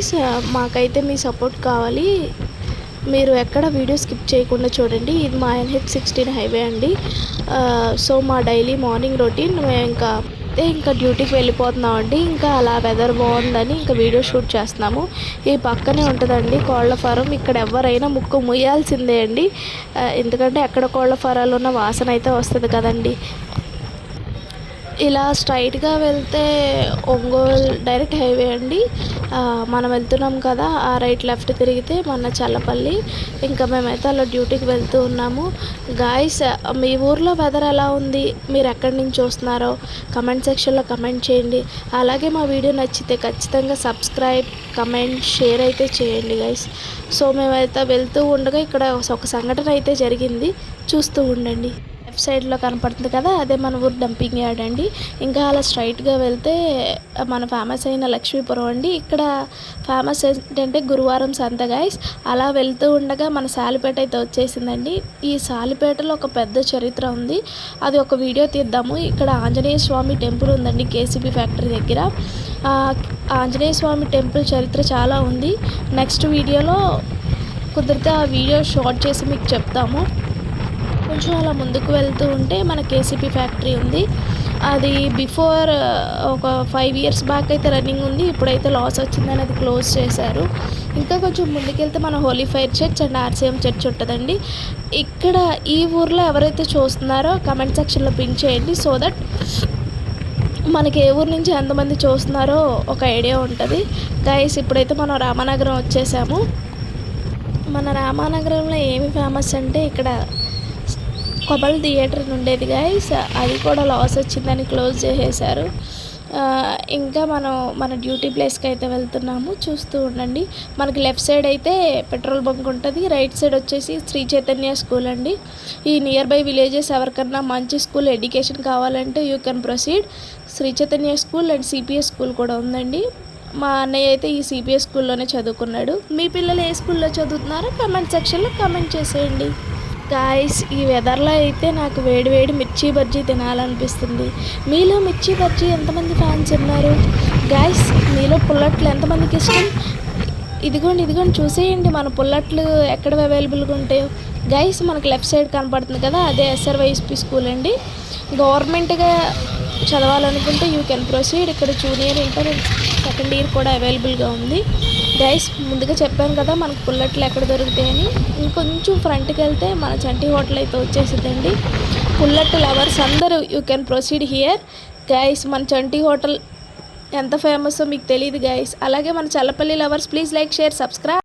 Guys, మాకైతే మీ support కావాలి. మీరు ఎక్కడ వీడియో స్కిప్ చేయకుండా చూడండి. ఇది మా NH16 హైవే అండి. సో మా డైలీ మార్నింగ్ రొటీన్ మేము ఇంకా డ్యూటీకి వెళ్ళిపోతున్నాం అండి. ఇంకా అలా వెదర్ బాగుందని ఇంకా వీడియో షూట్ చేస్తున్నాము. ఈ పక్కనే ఉంటుందండి కోళ్ల ఫారం. ఇక్కడ ఎవరైనా ముక్కు ముయ్యాల్సిందే అండి. ఎందుకంటే ఎక్కడ కోళ్ల ఫారాలు ఉన్న వాసన అయితే వస్తుంది కదండి. ఇలా స్ట్రైట్గా వెళ్తే ఒంగోలు డైరెక్ట్ హైవే అండి. మనం వెళ్తున్నాం కదా, ఆ రైట్ లెఫ్ట్ తిరిగితే మన చల్లపల్లి. ఇంకా మేమైతే అలా డ్యూటీకి వెళ్తూ ఉన్నాము. గాయస్, మీ ఊర్లో వెదర్ ఎలా ఉంది, మీరు ఎక్కడి నుంచి చూస్తున్నారో కమెంట్ సెక్షన్లో కమెంట్ చేయండి. అలాగే మా వీడియో నచ్చితే ఖచ్చితంగా సబ్స్క్రైబ్, కమెంట్, షేర్ అయితే చేయండి గైస్. సో మేమైతే వెళ్తూ ఉండగా ఇక్కడ ఒక సంఘటన అయితే జరిగింది, చూస్తూ ఉండండి. లెఫ్ట్ సైడ్లో కనపడుతుంది కదా, అదే మన ఊరు డంపింగ్ యార్డ్ అండి. ఇంకా అలా స్ట్రైట్గా వెళ్తే మన ఫేమస్ అయిన లక్ష్మీపురం అండి. ఇక్కడ ఫేమస్ ఏంటంటే గురువారం సంత గైస్. అలా వెళ్తూ ఉండగా మన సాలిపేట అయితే వచ్చేసిందండి. ఈ సాలిపేటలో ఒక పెద్ద చరిత్ర ఉంది, అది ఒక వీడియో తీద్దాము. ఇక్కడ ఆంజనేయ స్వామి టెంపుల్ ఉందండి KCP ఫ్యాక్టరీ దగ్గర. ఆంజనేయ స్వామి టెంపుల్ చరిత్ర చాలా ఉంది. నెక్స్ట్ వీడియోలో కుదిరితే ఆ వీడియో షార్ట్ చేసి మీకు చెప్తాము. కొంచెం అలా ముందుకు వెళ్తూ ఉంటే మన KCP ఫ్యాక్టరీ ఉంది. అది బిఫోర్ ఒక 5 years బ్యాక్ అయితే రన్నింగ్ ఉంది. ఇప్పుడైతే లాస్ వచ్చిందని అది క్లోజ్ చేశారు. ఇంకా కొంచెం ముందుకెళ్తే మన Holi fire church and RCM church ఉంటుందండి. ఇక్కడ ఈ ఊర్లో ఎవరైతే చూస్తున్నారో కమెంట్ సెక్షన్లో పిన్ చేయండి. సో దట్ మనకి ఏ ఊరు నుంచి ఎంతమంది చూస్తున్నారో ఒక ఐడియా ఉంటుంది. గైస్, ఇప్పుడైతే మనం రామానగరం వచ్చేసాము. మన రామానగరంలో ఏమి ఫేమస్ అంటే ఇక్కడ కొబల్ థియేటర్ ఉండేది గైస్, అది కూడా లాస్ వచ్చిందని క్లోజ్ చేసేసారు. ఇంకా మనం మన డ్యూటీ ప్లేస్కి అయితే వెళ్తున్నాము, చూస్తూ ఉండండి. మనకి లెఫ్ట్ సైడ్ అయితే పెట్రోల్ బంక్ ఉంటుంది, రైట్ సైడ్ వచ్చేసి శ్రీ చైతన్య స్కూల్ అండి. ఈ నియర్ బై విలేజెస్ ఎవరికన్నా మంచి స్కూల్ ఎడ్యుకేషన్ కావాలంటే you can proceed. Sri Chaitanya school and CPS school కూడా ఉందండి. మా అన్నయ్య అయితే ఈ CPS స్కూల్లోనే చదువుకున్నాడు. మీ పిల్లలు ఏ స్కూల్లో చదువుతున్నారో కమెంట్ సెక్షన్లో కమెంట్ చేసేయండి. గాయస్, ఈ వెదర్లో అయితే నాకు వేడి వేడి మిర్చి బజ్జీ తినాలనిపిస్తుంది. మీలో మిర్చి బజ్జీ ఎంతమంది ఫ్యాన్స్ ఉన్నారు గాయస్? మీలో పుల్లట్లు ఎంతమందికి ఇష్టం? ఇదిగోండి చూసేయండి మన పుల్లట్లు ఎక్కడ అవైలబుల్గా ఉంటాయో. గైస్, మనకు లెఫ్ట్ సైడ్ కనపడుతుంది కదా, అదే SRYSP స్కూల్ అండి. గవర్నమెంట్గా చదవాలనుకుంటే యూ కెన్ ప్రొసీడ్. ఇక్కడ జూనియర్, ఇంటర్, సెకండ్ ఇయర్ కూడా అవైలబుల్గా ఉంది. గైస్, ముందుగా చెప్పాను కదా మనకు పుల్లట్లు ఎక్కడ దొరుకుతాయని. ఇంకొంచెం ఫ్రంట్కి వెళ్తే మన చంటి హోటల్ అయితే వచ్చేసిందండి. పుల్లట్టు లవర్స్ అందరూ you can proceed here. Guys, మన చంటి హోటల్ ఎంత ఫేమస్సో మీకు తెలియదు గైస్. అలాగే మన Challapalli lovers please like, share, subscribe.